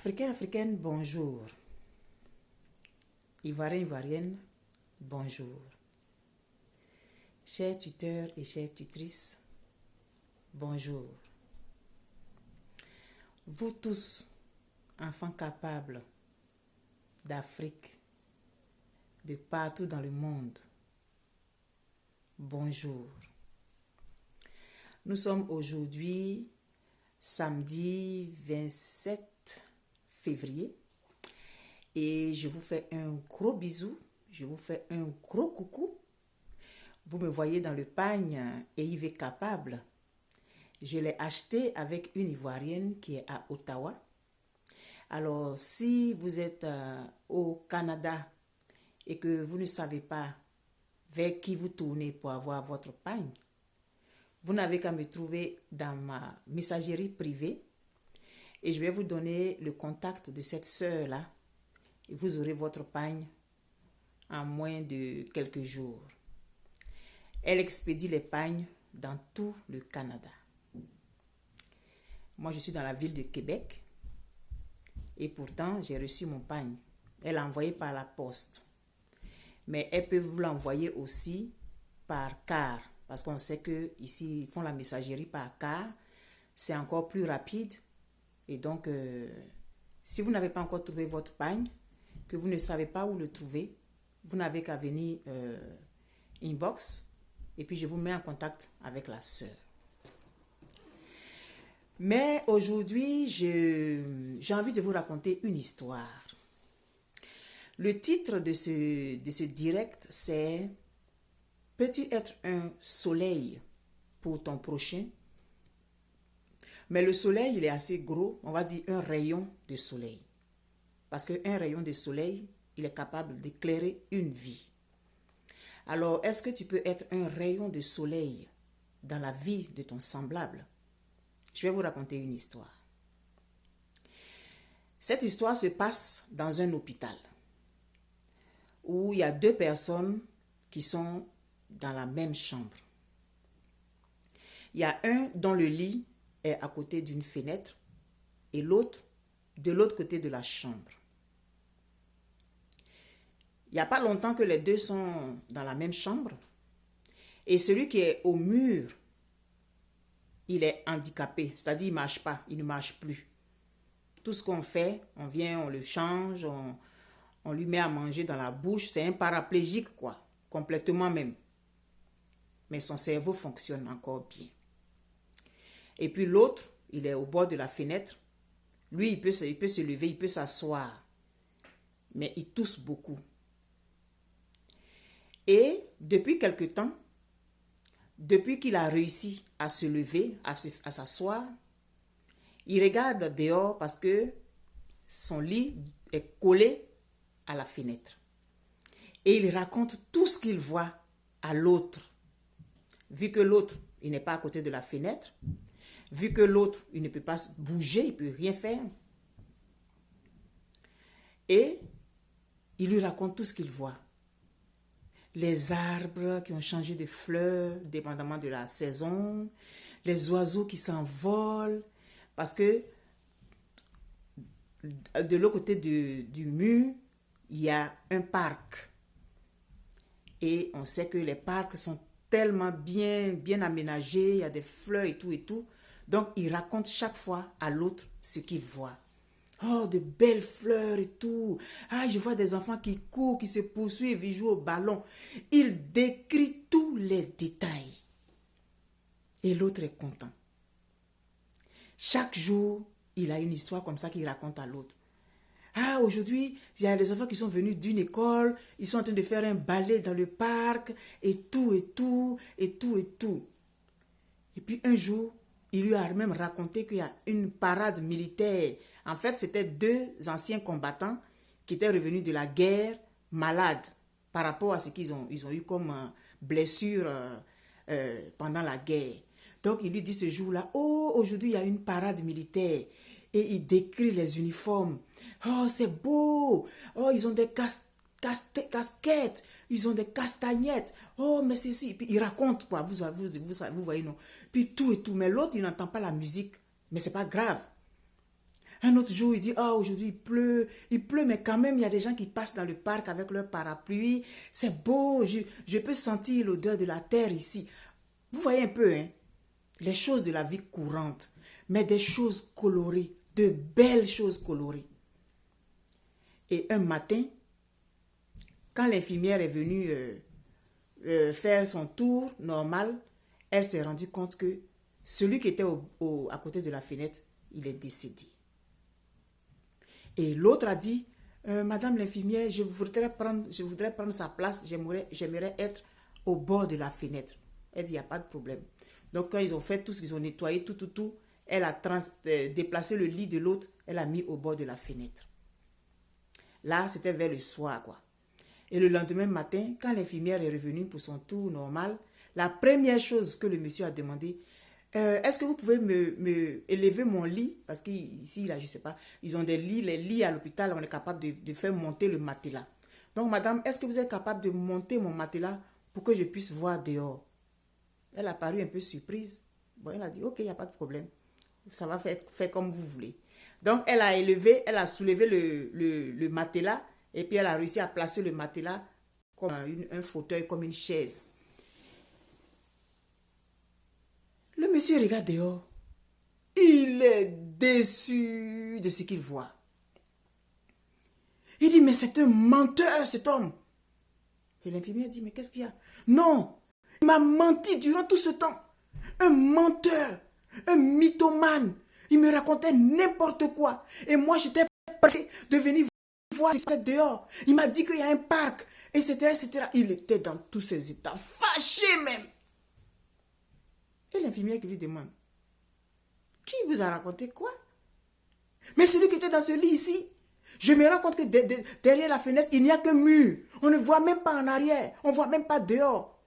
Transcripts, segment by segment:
Africains, Africaines, bonjour. Ivoiriens, Ivoiriennes, bonjour. Chers tuteurs et chères tutrices, bonjour. Vous tous, enfants capables d'Afrique, de partout dans le monde, bonjour. Nous sommes aujourd'hui samedi 27 février et je vous fais un gros bisou, je vous fais un gros coucou. Vous me voyez dans le pagne EIV Capable. Je l'ai acheté avec une Ivoirienne qui est à Ottawa. Alors, si vous êtes au Canada et que vous ne savez pas vers qui vous tournez pour avoir votre pagne, vous n'avez qu'à me trouver dans ma messagerie privée et je vais vous donner le contact de cette sœur-là et vous aurez votre pagne en moins de quelques jours. Elle expédie les pagnes dans tout le Canada. Moi, je suis dans la ville de Québec et pourtant, j'ai reçu mon pagne. Elle l'a envoyé par la poste. Mais elle peut vous l'envoyer aussi par car. Parce qu'on sait qu'ici, ils font la messagerie par car. C'est encore plus rapide. Et donc, si vous n'avez pas encore trouvé votre pagne, que vous ne savez pas où le trouver, vous n'avez qu'à venir inbox. Et puis, je vous mets en contact avec la sœur. Mais aujourd'hui, j'ai envie de vous raconter une histoire. Le titre de ce direct, c'est « Peux-tu être un soleil pour ton prochain ?» Mais le soleil, il est assez gros, on va dire un rayon de soleil. Parce qu'un rayon de soleil, il est capable d'éclairer une vie. Alors, est-ce que tu peux être un rayon de soleil dans la vie de ton semblable? Je vais vous raconter une histoire. Cette histoire se passe dans un hôpital où il y a deux personnes qui sont dans la même chambre. Il y a un dont le lit est à côté d'une fenêtre et l'autre de l'autre côté de la chambre. Il n'y a pas longtemps que les deux sont dans la même chambre et celui qui est au mur, il est handicapé, c'est-à-dire il ne marche pas, il ne marche plus. Tout ce qu'on fait, on vient, on le change, on lui met à manger dans la bouche, c'est un paraplégique quoi, complètement même. Mais son cerveau fonctionne encore bien. Et puis l'autre, il est au bord de la fenêtre. Lui, il peut se lever, il peut s'asseoir. Mais il tousse beaucoup. Et depuis quelque temps, depuis qu'il a réussi à se lever, à s'asseoir, il regarde dehors parce que son lit est collé à la fenêtre. Et il raconte tout ce qu'il voit à l'autre. Vu que l'autre, il n'est pas à côté de la fenêtre, vu que l'autre, il ne peut pas bouger, il ne peut rien faire. Et il lui raconte tout ce qu'il voit. Les arbres qui ont changé de fleurs, dépendamment de la saison, les oiseaux qui s'envolent, parce que de l'autre côté du mur, il y a un parc. Et on sait que les parcs sont tellement bien aménagés, il y a des fleurs et tout. Donc, il raconte chaque fois à l'autre ce qu'il voit. Oh, de belles fleurs et tout. Ah, je vois des enfants qui courent, qui se poursuivent, ils jouent au ballon. Il décrit tous les détails. Et l'autre est content. Chaque jour, il a une histoire comme ça qu'il raconte à l'autre. Ah, aujourd'hui, il y a des enfants qui sont venus d'une école, ils sont en train de faire un ballet dans le parc, et tout. Et puis un jour, il lui a même raconté qu'il y a une parade militaire. En fait, c'était deux anciens combattants qui étaient revenus de la guerre malades par rapport à ce qu'ils ont eu comme blessure pendant la guerre. Donc, il lui dit ce jour-là, oh, aujourd'hui, il y a une parade militaire. Et il décrit les uniformes. Oh, c'est beau. Oh, ils ont des casquettes. Ils ont des castagnettes. Oh, mais c'est si. Puis il raconte quoi. Vous voyez, non. Puis tout. Mais l'autre, il n'entend pas la musique. Mais c'est pas grave. Un autre jour, il dit, ah, aujourd'hui, il pleut, mais quand même, il y a des gens qui passent dans le parc avec leur parapluie. C'est beau, je peux sentir l'odeur de la terre ici. Vous voyez un peu, hein, les choses de la vie courante, mais des choses colorées, de belles choses colorées. Et un matin, quand l'infirmière est venue faire son tour normal, elle s'est rendue compte que celui qui était à côté de la fenêtre, il est décédé. Et l'autre a dit, Madame l'infirmière, je voudrais prendre sa place, j'aimerais être au bord de la fenêtre. Elle dit, il n'y a pas de problème. Donc quand ils ont fait tout ce qu'ils ont nettoyé, tout, elle a déplacé le lit de l'autre, elle a mis au bord de la fenêtre. Là, c'était vers le soir, quoi. Et le lendemain matin, quand l'infirmière est revenue pour son tour normal, la première chose que le monsieur a demandé, est-ce que vous pouvez me élever mon lit? Parce qu'ici, là, je ne sais pas, ils ont des lits, les lits à l'hôpital, on est capable de faire monter le matelas. Donc, madame, est-ce que vous êtes capable de monter mon matelas pour que je puisse voir dehors? Elle a paru un peu surprise. Bon, elle a dit, ok, il n'y a pas de problème. Ça va faire comme vous voulez. Donc, elle a soulevé le matelas et puis elle a réussi à placer le matelas comme un fauteuil, comme une chaise. Le monsieur regarde dehors. Il est déçu de ce qu'il voit. Il dit, mais c'est un menteur, cet homme. Et l'infirmière dit, mais qu'est-ce qu'il y a? Non, il m'a menti durant tout ce temps. Un menteur, un mythomane. Il me racontait n'importe quoi. Et moi, j'étais pressé de venir voir ce dehors. Il m'a dit qu'il y a un parc, etc., etc. Il était dans tous ses états, fâché même. Et l'infirmière qui lui demande, qui vous a raconté quoi? Mais celui qui était dans ce lit ici, je me rends compte que derrière la fenêtre, il n'y a qu'un mur. On ne voit même pas en arrière. On ne voit même pas dehors.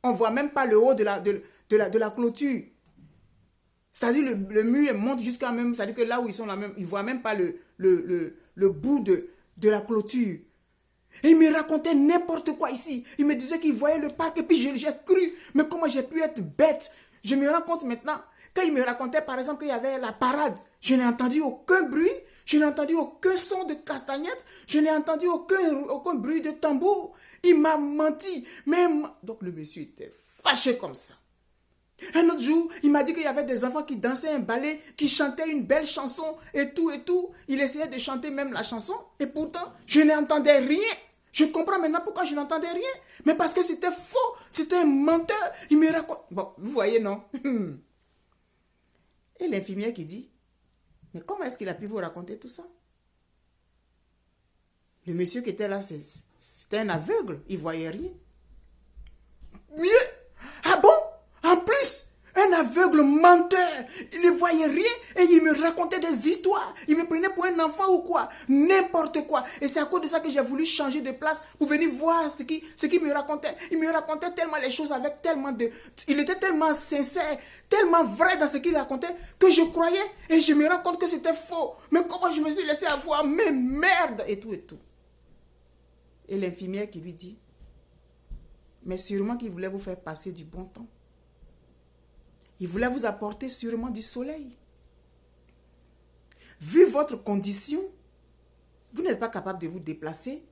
On ne voit même pas le haut de la clôture. C'est-à-dire le mur monte jusqu'à même, c'est-à-dire que là où ils sont là même, ils ne voient même pas le bout de la clôture. Et il me racontait n'importe quoi ici. Il me disait qu'il voyait le parc et puis j'ai cru. Mais comment j'ai pu être bête? Je me rends compte maintenant, quand il me racontait par exemple qu'il y avait la parade, je n'ai entendu aucun bruit, je n'ai entendu aucun son de castagnette, je n'ai entendu aucun bruit de tambour. Il m'a menti. Même... Donc le monsieur était fâché comme ça. Un autre jour, il m'a dit qu'il y avait des enfants qui dansaient un ballet, qui chantaient une belle chanson et tout et tout. Il essayait de chanter même la chanson et pourtant, je n'entendais rien. Je comprends maintenant pourquoi je n'entendais rien. Mais parce que c'était faux, c'était un menteur. Il me raconte... Bon, vous voyez, non? Et l'infirmière qui dit, mais comment est-ce qu'il a pu vous raconter tout ça? Le monsieur qui était là, c'était un aveugle, il ne voyait rien. Mieux? Ah bon? En plus, un aveugle menteur, il ne voyait rien et il me racontait des histoires. Il me prenait pour un enfant ou quoi, n'importe quoi. Et c'est à cause de ça que j'ai voulu changer de place pour venir voir ce qu'il me racontait. Il me racontait tellement les choses avec tellement de... Il était tellement sincère, tellement vrai dans ce qu'il racontait que je croyais et je me rends compte que c'était faux. Mais comment je me suis laissé avoir? Mais merde! Et tout et tout. Et l'infirmière qui lui dit, mais sûrement qu'il voulait vous faire passer du bon temps. Il voulait vous apporter sûrement du soleil. Vu votre condition, vous n'êtes pas capable de vous déplacer.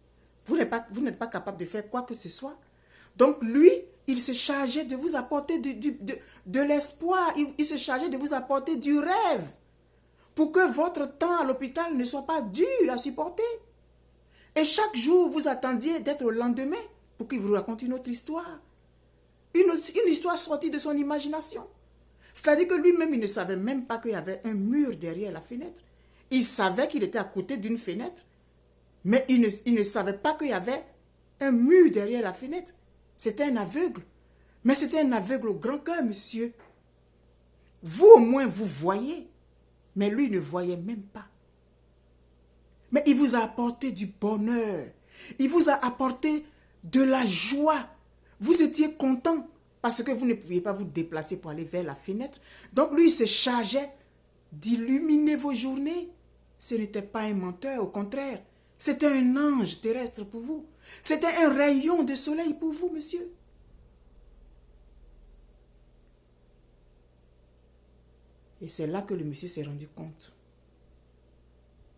Vous n'êtes pas capable de faire quoi que ce soit. Donc lui, il se chargeait de vous apporter de l'espoir. Il se chargeait de vous apporter du rêve. Pour que votre temps à l'hôpital ne soit pas dur à supporter. Et chaque jour, vous attendiez d'être au lendemain pour qu'il vous raconte une autre histoire. Une histoire sortie de son imagination. C'est-à-dire que lui-même, il ne savait même pas qu'il y avait un mur derrière la fenêtre. Il savait qu'il était à côté d'une fenêtre, mais il ne savait pas qu'il y avait un mur derrière la fenêtre. C'était un aveugle. Mais c'était un aveugle au grand cœur, monsieur. Vous, au moins, vous voyez, mais lui ne voyait même pas. Mais il vous a apporté du bonheur. Il vous a apporté de la joie. Vous étiez content parce que vous ne pouviez pas vous déplacer pour aller vers la fenêtre. Donc lui, il se chargeait d'illuminer vos journées. Ce n'était pas un menteur, au contraire. C'était un ange terrestre pour vous. C'était un rayon de soleil pour vous, monsieur. Et c'est là que le monsieur s'est rendu compte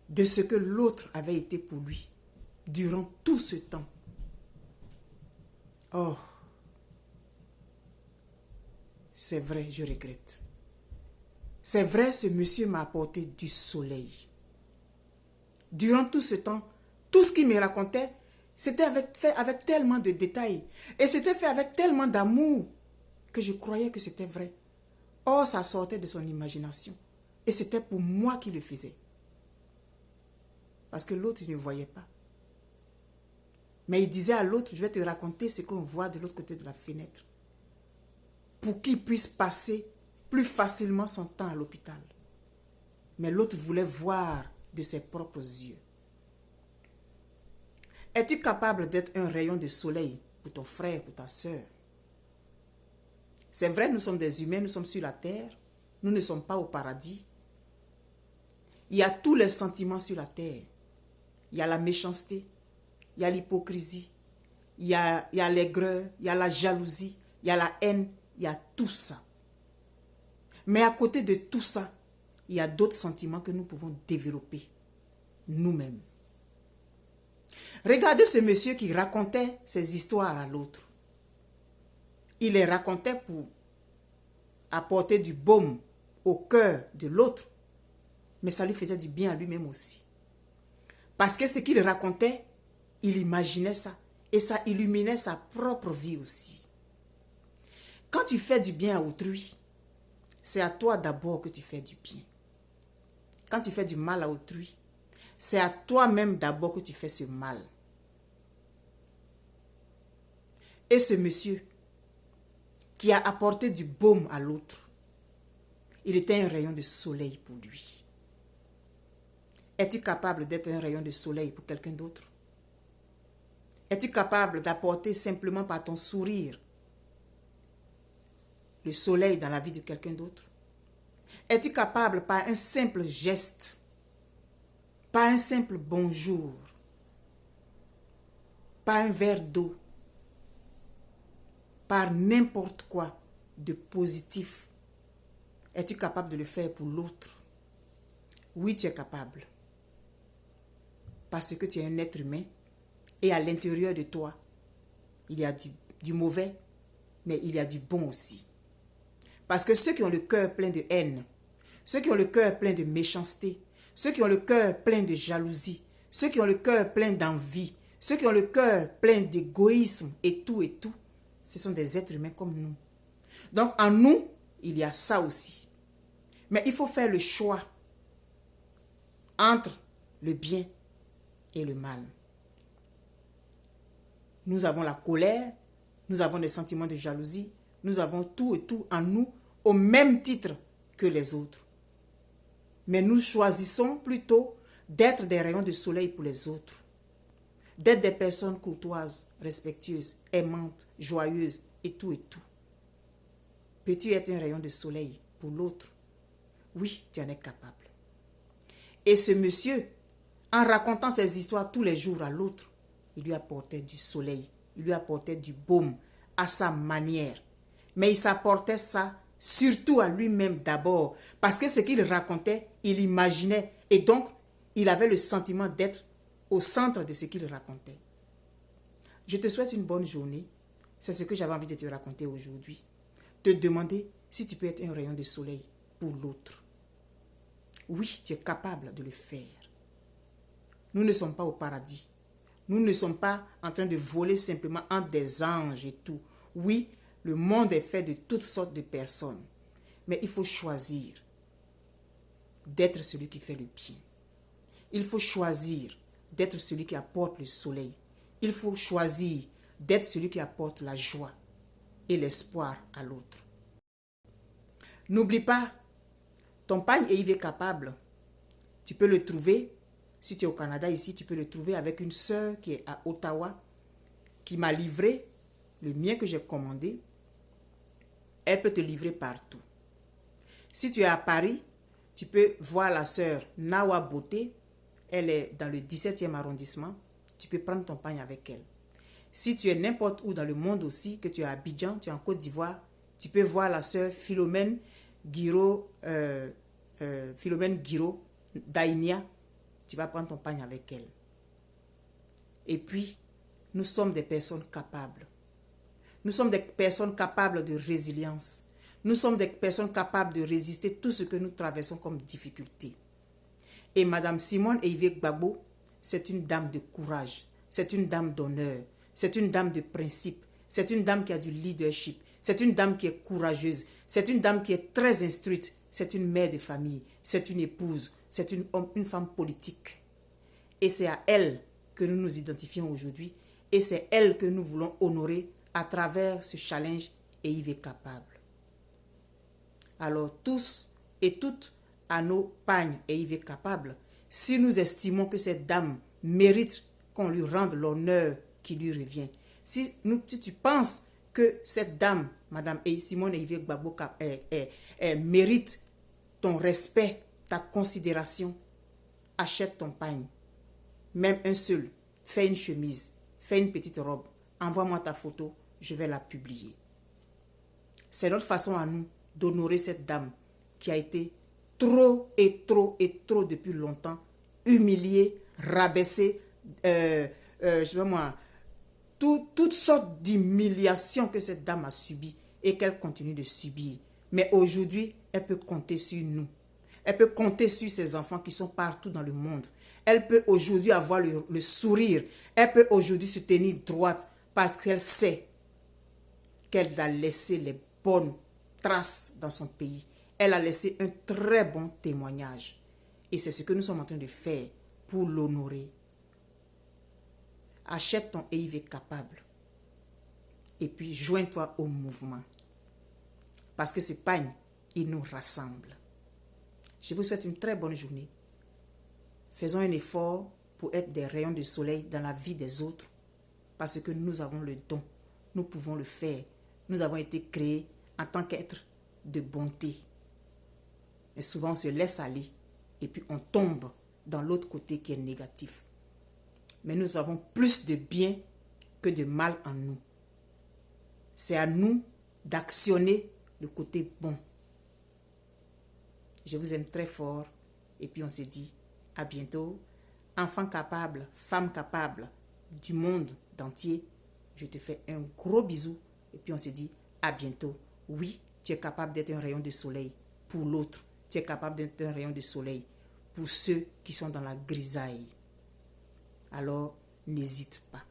de ce que l'autre avait été pour lui durant tout ce temps. Oh, c'est vrai, je regrette. C'est vrai, ce monsieur m'a apporté du soleil. Durant tout ce temps, tout ce qu'il me racontait, c'était fait avec tellement de détails. Et c'était fait avec tellement d'amour que je croyais que c'était vrai. Or, ça sortait de son imagination. Et c'était pour moi qu'il le faisait. Parce que l'autre ne voyait pas. Mais il disait à l'autre, je vais te raconter ce qu'on voit de l'autre côté de la fenêtre. Pour qu'il puisse passer plus facilement son temps à l'hôpital. Mais l'autre voulait voir de ses propres yeux. Es-tu capable d'être un rayon de soleil pour ton frère, pour ta soeur? C'est vrai, nous sommes des humains, nous sommes sur la terre. Nous ne sommes pas au paradis. Il y a tous les sentiments sur la terre. Il y a la méchanceté, il y a l'hypocrisie, il y a l'aigreur, il y a la jalousie, il y a la haine, il y a tout ça. Mais à côté de tout ça, il y a d'autres sentiments que nous pouvons développer nous-mêmes. Regardez ce monsieur qui racontait ses histoires à l'autre. Il les racontait pour apporter du baume au cœur de l'autre, mais ça lui faisait du bien à lui-même aussi. Parce que ce qu'il racontait, il imaginait ça et ça illuminait sa propre vie aussi. Quand tu fais du bien à autrui, c'est à toi d'abord que tu fais du bien. Quand tu fais du mal à autrui, c'est à toi-même d'abord que tu fais ce mal. Et ce monsieur qui a apporté du baume à l'autre, il était un rayon de soleil pour lui. Es-tu capable d'être un rayon de soleil pour quelqu'un d'autre? Es-tu capable d'apporter simplement par ton sourire le soleil dans la vie de quelqu'un d'autre? Es-tu capable par un simple geste, par un simple bonjour, par un verre d'eau, par n'importe quoi de positif, es-tu capable de le faire pour l'autre? Oui, tu es capable. Parce que tu es un être humain et à l'intérieur de toi, il y a du mauvais, mais il y a du bon aussi. Parce que ceux qui ont le cœur plein de haine, ceux qui ont le cœur plein de méchanceté, ceux qui ont le cœur plein de jalousie, ceux qui ont le cœur plein d'envie, ceux qui ont le cœur plein d'égoïsme et tout, ce sont des êtres humains comme nous. Donc en nous, il y a ça aussi. Mais il faut faire le choix entre le bien et le mal. Nous avons la colère, nous avons des sentiments de jalousie, nous avons tout et tout en nous au même titre que les autres. Mais nous choisissons plutôt d'être des rayons de soleil pour les autres, d'être des personnes courtoises, respectueuses, aimantes, joyeuses et tout et tout. Peux-tu être un rayon de soleil pour l'autre? Oui, tu en es capable. Et ce monsieur, en racontant ses histoires tous les jours à l'autre, il lui apportait du soleil, il lui apportait du baume à sa manière. Mais il s'apportait ça surtout à lui-même d'abord, parce que ce qu'il racontait, il imaginait, et donc il avait le sentiment d'être au centre de ce qu'il racontait. Je te souhaite une bonne journée. C'est ce que j'avais envie de te raconter aujourd'hui. Te demander si tu peux être un rayon de soleil pour l'autre. Oui, tu es capable de le faire. Nous ne sommes pas au paradis. Nous ne sommes pas en train de voler simplement entre des anges et tout. Oui, le monde est fait de toutes sortes de personnes. Mais il faut choisir d'être celui qui fait le bien. Il faut choisir d'être celui qui apporte le soleil. Il faut choisir d'être celui qui apporte la joie et l'espoir à l'autre. N'oublie pas, ton pagne Yves est capable. Tu peux le trouver, si tu es au Canada ici, tu peux le trouver avec une sœur qui est à Ottawa, qui m'a livré le mien que j'ai commandé. Elle peut te livrer partout. Si tu es à Paris, tu peux voir la sœur Nawa Beauté. Elle est dans le 17e arrondissement. Tu peux prendre ton pagne avec elle. Si tu es n'importe où dans le monde aussi, que tu es à Abidjan, tu es en Côte d'Ivoire, tu peux voir la sœur Philomène Guiro Dainia. tu vas prendre ton pagne avec elle. Et puis, nous sommes des personnes capables. Nous sommes des personnes capables de résilience. Nous sommes des personnes capables de résister tout ce que nous traversons comme difficulté. Et Madame Simone Eyive Gbagbo, c'est une dame de courage, c'est une dame d'honneur, c'est une dame de principe, c'est une dame qui a du leadership, c'est une dame qui est courageuse, c'est une dame qui est très instruite, c'est une mère de famille, c'est une épouse, c'est une femme politique. Et c'est à elle que nous nous identifions aujourd'hui et c'est elle que nous voulons honorer à travers ce challenge Eyive est capable. Alors tous et toutes à nos pagnes Eyive est capable, si nous estimons que cette dame mérite qu'on lui rende l'honneur qui lui revient, si tu penses que cette dame, Madame Simone Eyive Gbagbo, mérite ton respect, ta considération, achète ton pagne, même un seul, fais une chemise, fais une petite robe, envoie-moi ta photo, je vais la publier. C'est notre façon à nous d'honorer cette dame qui a été trop et trop et trop depuis longtemps humiliée, rabaissée, toutes sortes d'humiliations que cette dame a subies et qu'elle continue de subir. Mais aujourd'hui, elle peut compter sur nous. Elle peut compter sur ses enfants qui sont partout dans le monde. Elle peut aujourd'hui avoir le sourire. Elle peut aujourd'hui se tenir droite parce qu'elle sait qu'elle a laissé les bonnes traces dans son pays. Elle a laissé un très bon témoignage. Et c'est ce que nous sommes en train de faire pour l'honorer. Achète ton Eyive est capable. Et puis joins-toi au mouvement. Parce que ce pagne, il nous rassemble. Je vous souhaite une très bonne journée. Faisons un effort pour être des rayons de soleil dans la vie des autres. Parce que nous avons le don. Nous pouvons le faire. Nous avons été créés en tant qu'êtres de bonté. Et souvent, on se laisse aller. Et puis, on tombe dans l'autre côté qui est négatif. Mais nous avons plus de bien que de mal en nous. C'est à nous d'actionner le côté bon. Je vous aime très fort. Et puis, on se dit à bientôt. Enfant capable, femme capable du monde entier, je te fais un gros bisou. Et puis, on se dit à bientôt. Oui, tu es capable d'être un rayon de soleil pour l'autre. Tu es capable d'être un rayon de soleil pour ceux qui sont dans la grisaille. Alors, n'hésite pas.